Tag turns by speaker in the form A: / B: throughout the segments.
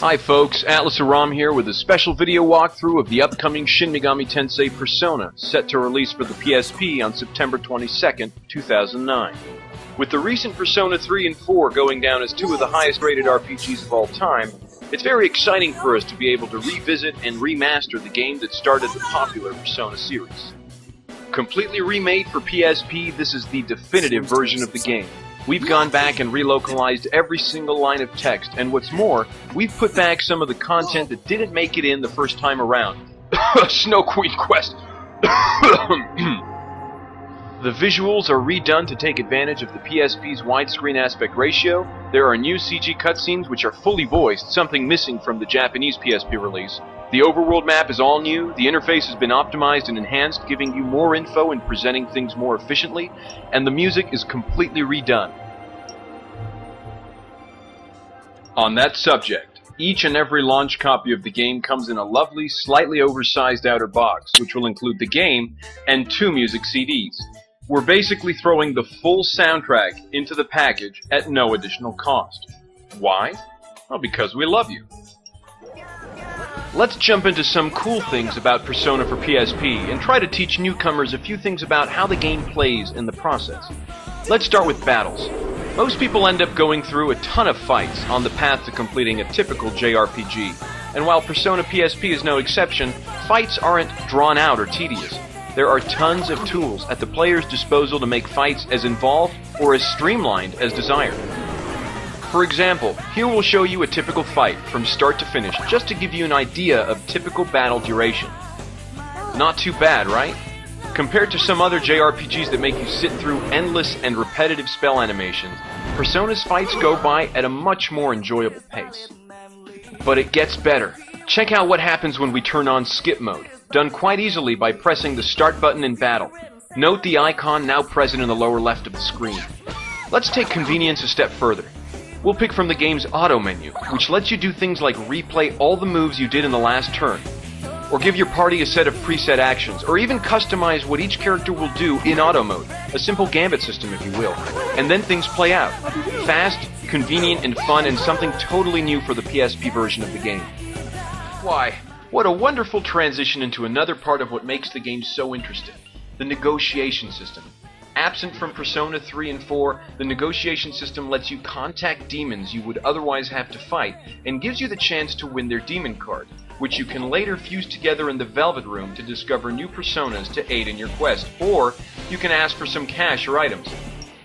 A: Hi folks, Atlas Aram here with a special video walkthrough of the upcoming Shin Megami Tensei Persona, set to release for the PSP on September 22nd, 2009. With the recent Persona 3 and 4 going down as two of the highest rated RPGs of all time, it's very exciting for us to be able to revisit and remaster the game that started the popular Persona series. Completely remade for PSP, this is the definitive version of the game. We've gone back and relocalized every single line of text, and what's more, we've put back some of the content that didn't make it in the first time around. Snow Queen Quest! The visuals are redone to take advantage of the PSP's widescreen aspect ratio. There are new CG cutscenes which are fully voiced, something missing from the Japanese PSP release. The overworld map is all new, the interface has been optimized and enhanced, giving you more info and presenting things more efficiently, and the music is completely redone. On that subject, each and every launch copy of the game comes in a lovely, slightly oversized outer box, which will include the game and 2 music CDs. We're basically throwing the full soundtrack into the package at no additional cost. Why? Well, because we love you. Let's jump into some cool things about Persona for PSP and try to teach newcomers a few things about how the game plays in the process. Let's start with battles. Most people end up going through a ton of fights on the path to completing a typical JRPG, and while Persona PSP is no exception, fights aren't drawn out or tedious. There are tons of tools at the player's disposal to make fights as involved or as streamlined as desired. For example, here we'll show you a typical fight from start to finish, just to give you an idea of typical battle duration. Not too bad, right? Compared to some other JRPGs that make you sit through endless and repetitive spell animations, Persona's fights go by at a much more enjoyable pace. But it gets better. Check out what happens when we turn on skip mode, done quite easily by pressing the start button in battle. Note the icon now present in the lower left of the screen. Let's take convenience a step further. We'll pick from the game's auto menu, which lets you do things like replay all the moves you did in the last turn, or give your party a set of preset actions, or even customize what each character will do in auto mode, a simple gambit system if you will, and then things play out. Fast, convenient, and fun, and something totally new for the PSP version of the game. Why, what a wonderful transition into another part of what makes the game so interesting, the negotiation system. Absent from Persona 3 and 4, the negotiation system lets you contact demons you would otherwise have to fight, and gives you the chance to win their demon card, which you can later fuse together in the Velvet Room to discover new personas to aid in your quest, or you can ask for some cash or items.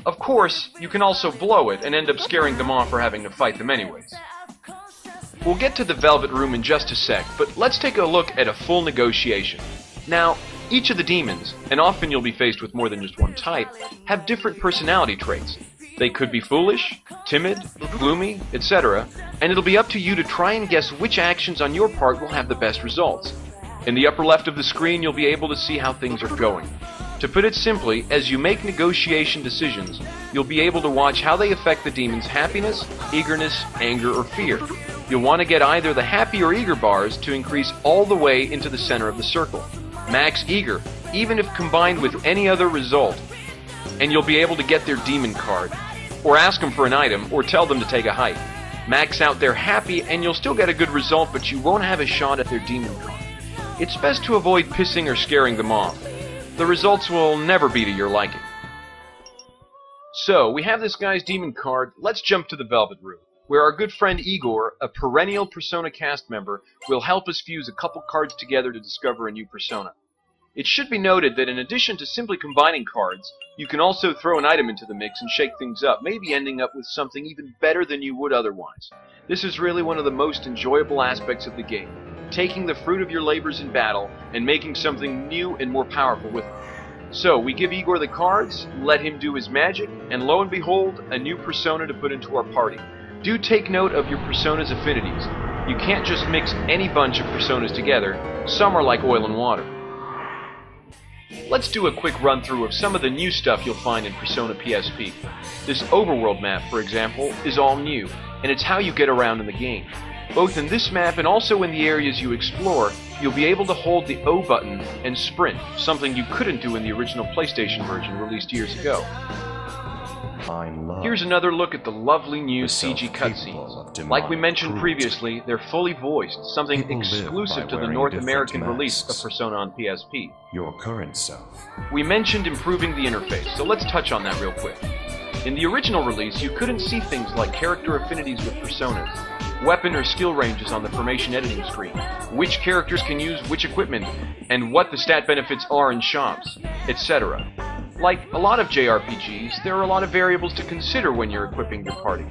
A: Of course, you can also blow it and end up scaring them off for having to fight them anyways. We'll get to the Velvet Room in just a sec, but let's take a look at a full negotiation. Now, each of the demons, and often you'll be faced with more than just one type, have different personality traits. They could be foolish, timid, gloomy, etc., and it'll be up to you to try and guess which actions on your part will have the best results. In the upper left of the screen, you'll be able to see how things are going. To put it simply, as you make negotiation decisions, you'll be able to watch how they affect the demon's happiness, eagerness, anger, or fear. You'll want to get either the happy or eager bars to increase all the way into the center of the circle. Max eager, even if combined with any other result, and you'll be able to get their demon card, or ask them for an item, or tell them to take a hike. Max out their happy, and you'll still get a good result, but you won't have a shot at their demon card. It's best to avoid pissing or scaring them off. The results will never be to your liking. So, we have this guy's demon card. Let's jump to the Velvet Room, where our good friend Igor, a perennial Persona cast member, will help us fuse a couple cards together to discover a new persona. It should be noted that in addition to simply combining cards, you can also throw an item into the mix and shake things up, maybe ending up with something even better than you would otherwise. This is really one of the most enjoyable aspects of the game, taking the fruit of your labors in battle and making something new and more powerful with it. So, we give Igor the cards, let him do his magic, and lo and behold, a new persona to put into our party. Do take note of your persona's affinities. You can't just mix any bunch of personas together. Some are like oil and water. Let's do a quick run-through of some of the new stuff you'll find in Persona PSP. This overworld map, for example, is all new, and it's how you get around in the game. Both in this map and also in the areas you explore, you'll be able to hold the O button and sprint, something you couldn't do in the original PlayStation version released years ago. Here's another look at the lovely new CG cutscenes. Like we mentioned previously, they're fully voiced, something exclusive to the North American release of Persona on PSP.
B: Your current self.
A: We mentioned improving the interface, so let's touch on that real quick. In the original release, you couldn't see things like character affinities with personas, weapon or skill ranges on the formation editing screen, which characters can use which equipment, and what the stat benefits are in shops, etc. Like a lot of JRPGs, there are a lot of variables to consider when you're equipping your party.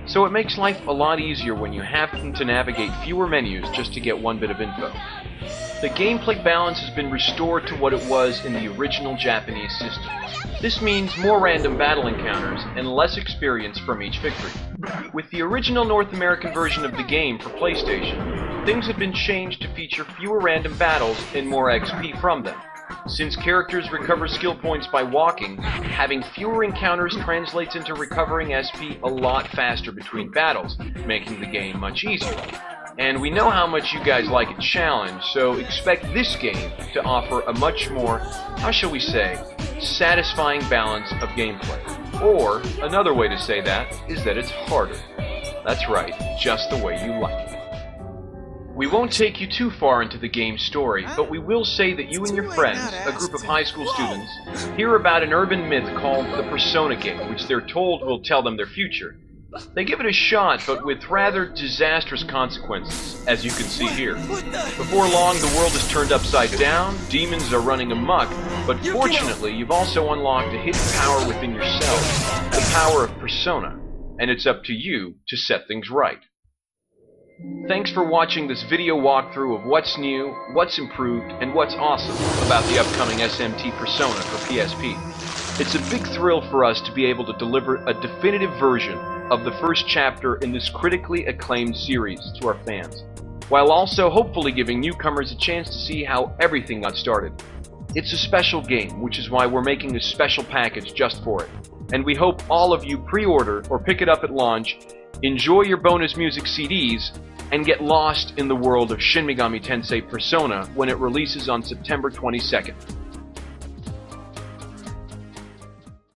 A: So it makes life a lot easier when you happen to navigate fewer menus just to get one bit of info. The gameplay balance has been restored to what it was in the original Japanese system. This means more random battle encounters and less experience from each victory. With the original North American version of the game for PlayStation, things have been changed to feature fewer random battles and more XP from them. Since characters recover skill points by walking, having fewer encounters translates into recovering SP a lot faster between battles, making the game much easier. And we know how much you guys like a challenge, so expect this game to offer a much more, how shall we say, satisfying balance of gameplay. Or, another way to say that is that it's harder. That's right, just the way you like it. We won't take you too far into the game's story, but we will say that you and your friends, a group of high school students, hear about an urban myth called the Persona game, which they're told will tell them their future. They give it a shot, but with rather disastrous consequences, as you can see here. Before long, the world is turned upside down, demons are running amok, but fortunately, you've also unlocked a hidden power within yourself, the power of Persona, and it's up to you to set things right. Thanks for watching this video walkthrough of what's new, what's improved, and what's awesome about the upcoming SMT Persona for PSP. It's a big thrill for us to be able to deliver a definitive version of the first chapter in this critically acclaimed series to our fans, while also hopefully giving newcomers a chance to see how everything got started. It's a special game, which is why we're making a special package just for it, and we hope all of you pre-order or pick it up at launch, enjoy your bonus music CDs, and get lost in the world of Shin Megami Tensei Persona when it releases on September 22nd.